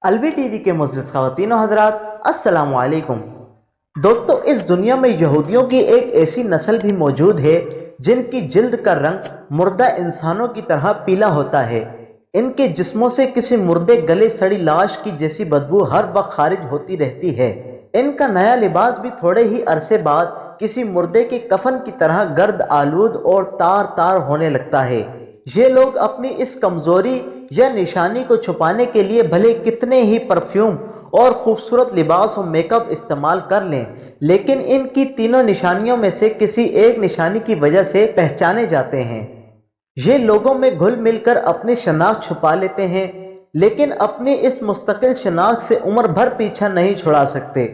الوی T V کے معزز خواتین و حضرات، السلام علیکم۔ دوستو، اس دنیا میں یہودیوں کی ایک ایسی نسل بھی موجود ہے جن کی جلد کا رنگ مردہ انسانوں کی طرح پیلا ہوتا ہے۔ ان کے جسموں سے کسی مردے گلے سڑی لاش کی جیسی بدبو ہر وقت خارج ہوتی رہتی ہے۔ ان کا نیا لباس بھی تھوڑے ہی عرصے بعد کسی مردے کے کفن کی طرح گرد آلود اور تار تار ہونے لگتا ہے۔ یہ لوگ اپنی اس کمزوری یا نشانی کو چھپانے کے لیے بھلے کتنے ہی پرفیوم اور خوبصورت لباس و میک اپ استعمال کر لیں، لیکن ان کی تینوں نشانیوں میں سے کسی ایک نشانی کی وجہ سے پہچانے جاتے ہیں۔ یہ لوگوں میں گھل مل کر اپنی شناخت چھپا لیتے ہیں، لیکن اپنی اس مستقل شناخت سے عمر بھر پیچھا نہیں چھڑا سکتے۔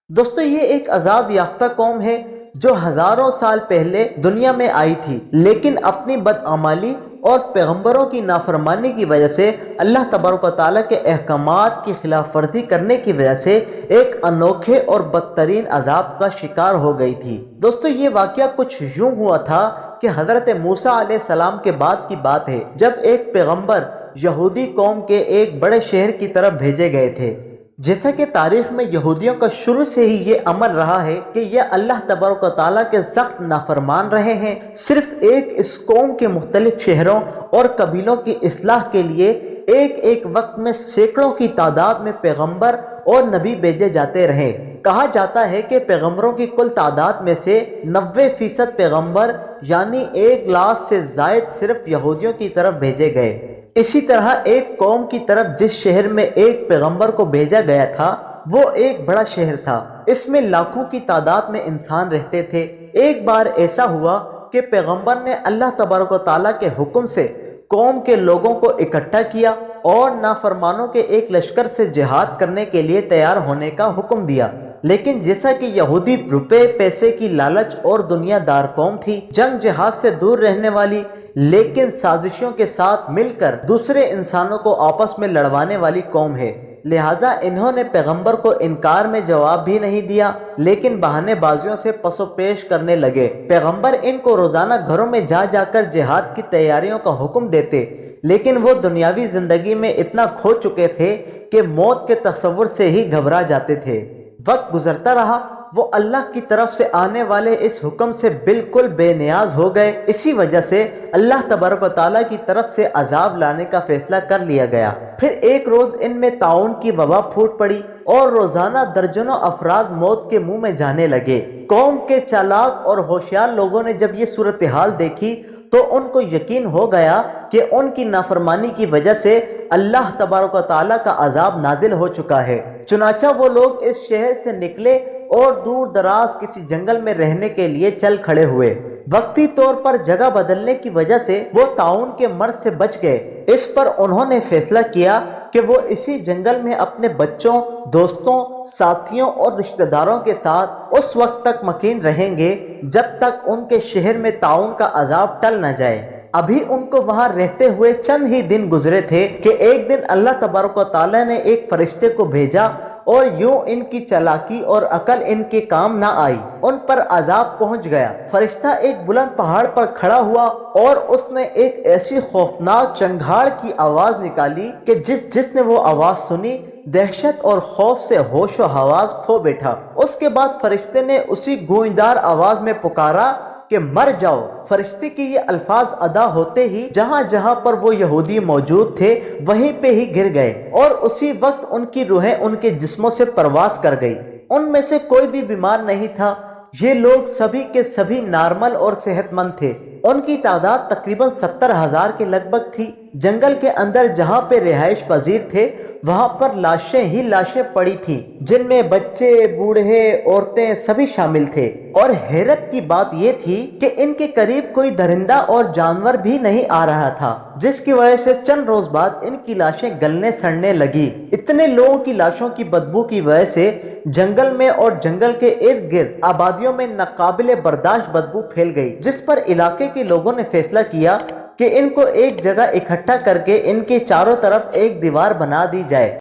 دوستو، یہ ایک عذاب یافتہ قوم ہے جو ہزاروں سال پہلے دنیا میں آئی تھی، لیکن اپنی بدعملی اور پیغمبروں کی نافرمانی کی وجہ سے اللہ تبارک و تعالیٰ کے احکامات کی خلاف ورزی کرنے کی وجہ سے ایک انوکھے اور بدترین عذاب کا شکار ہو گئی تھی۔ دوستو، یہ واقعہ کچھ یوں ہوا تھا کہ حضرت موسیٰ علیہ السلام کے بعد کی بات ہے، جب ایک پیغمبر یہودی قوم کے ایک بڑے شہر کی طرف بھیجے گئے تھے۔ جیسا کہ تاریخ میں یہودیوں کا شروع سے ہی یہ عمل رہا ہے کہ یہ اللہ تبارک و تعالیٰ کے سخت نافرمان رہے ہیں، صرف اس قوم کے مختلف شہروں اور قبیلوں کی اصلاح کے لیے ایک وقت میں سینکڑوں کی تعداد میں پیغمبر اور نبی بھیجے جاتے رہے۔ کہا جاتا ہے کہ پیغمبروں کی کل تعداد میں سے 90% پیغمبر یعنی 1,00,000 سے زائد صرف یہودیوں کی طرف بھیجے گئے۔ اسی طرح ایک قوم کی طرف جس شہر میں ایک پیغمبر کو بھیجا گیا تھا وہ ایک بڑا شہر تھا، اس میں لاکھوں کی تعداد میں انسان رہتے تھے۔ ایک بار ایسا ہوا کہ پیغمبر نے اللہ تبارک و تعالیٰ کے حکم سے قوم کے لوگوں کو اکٹھا کیا اور نافرمانوں کے ایک لشکر سے جہاد کرنے کے لیے تیار ہونے کا حکم دیا، لیکن جیسا کہ یہودی روپے پیسے کی لالچ اور دنیا دار قوم تھی، جنگ جہاد سے دور رہنے والی، لیکن سازشوں کے ساتھ مل کر دوسرے انسانوں کو آپس میں لڑوانے والی قوم ہے، لہٰذا انہوں نے پیغمبر کو انکار میں جواب بھی نہیں دیا، لیکن بہانے بازیوں سے پس و پیش کرنے لگے۔ پیغمبر ان کو روزانہ گھروں میں جا کر جہاد کی تیاریوں کا حکم دیتے، لیکن وہ دنیاوی زندگی میں اتنا کھو چکے تھے کہ موت کے تصور سے ہی گھبرا جاتے تھے۔ وقت گزرتا رہا، وہ اللہ کی طرف سے آنے والے اس حکم سے بالکل بے نیاز ہو گئے۔ اسی وجہ سے اللہ تبارک و تعالیٰ کی طرف سے عذاب لانے کا فیصلہ کر لیا گیا۔ پھر ایک روز ان میں طاعون کی وبا پھوٹ پڑی اور روزانہ درجنوں افراد موت کے منہ میں جانے لگے۔ قوم کے چالاک اور ہوشیار لوگوں نے جب یہ صورتحال دیکھی تو ان کو یقین ہو گیا کہ ان کی نافرمانی کی وجہ سے اللہ تبارک و تعالیٰ کا عذاب نازل ہو چکا ہے۔ چنانچہ وہ لوگ اس شہر سے نکلے اور دور دراز کسی جنگل میں رہنے کے لیے چل کھڑے ہوئے۔ وقتی طور پر جگہ بدلنے کی وجہ سے وہ طاعون کے مرض سے بچ گئے۔ اس پر انہوں نے فیصلہ کیا کہ وہ اسی جنگل میں اپنے بچوں، دوستوں، ساتھیوں اور رشتہ داروں کے ساتھ اس وقت تک مکین رہیں گے جب تک ان کے شہر میں طاعون کا عذاب ٹل نہ جائے۔ ابھی ان کو وہاں رہتے ہوئے چند ہی دن گزرے تھے کہ ایک دن اللہ تبارک و تعالیٰ نے ایک فرشتے کو بھیجا اور یوں ان کی چالاکی اور عقل ان کے کام نہ آئی، ان پر عذاب پہنچ گیا۔ فرشتہ ایک بلند پہاڑ پر کھڑا ہوا اور اس نے ایک ایسی خوفناک چنگھاڑ کی آواز نکالی کہ جس نے وہ آواز سنی دہشت اور خوف سے ہوش و حواس کھو بیٹھا۔ اس کے بعد فرشتے نے اسی گونجدار آواز میں پکارا کہ مر جاؤ۔ فرشتے کے یہ الفاظ ادا ہوتے ہی جہاں جہاں پر وہ یہودی موجود تھے وہیں پہ ہی گر گئے اور اسی وقت ان کی روحیں ان کے جسموں سے پرواز کر گئی۔ ان میں سے کوئی بھی بیمار نہیں تھا، یہ لوگ سبھی کے سبھی نارمل اور صحت مند تھے۔ ان کی تعداد تقریباً 70,000 کے لگ بھگ تھی۔ جنگل کے اندر جہاں پہ رہائش پذیر تھے وہاں پر لاشیں ہی لاشیں پڑی تھیں، جن میں بچے، بوڑھے، عورتیں سبھی شامل تھے۔ اور حیرت کی بات یہ تھی کہ ان کے قریب کوئی درندہ اور جانور بھی نہیں آ رہا تھا، جس کی وجہ سے چند روز بعد ان کی لاشیں گلنے سڑنے لگی۔ اتنے لوگوں کی لاشوں کی بدبو کی وجہ سے جنگل میں اور جنگل کے ارد گرد آبادیوں میں ناقابل برداشت بدبو پھیل گئی، جس پر علاقے کے لوگوں نے فیصلہ کیا کہ ان کو ایک جگہ اکٹھا کر کے ان کے چاروں طرف ایک دیوار بنا دی جائے۔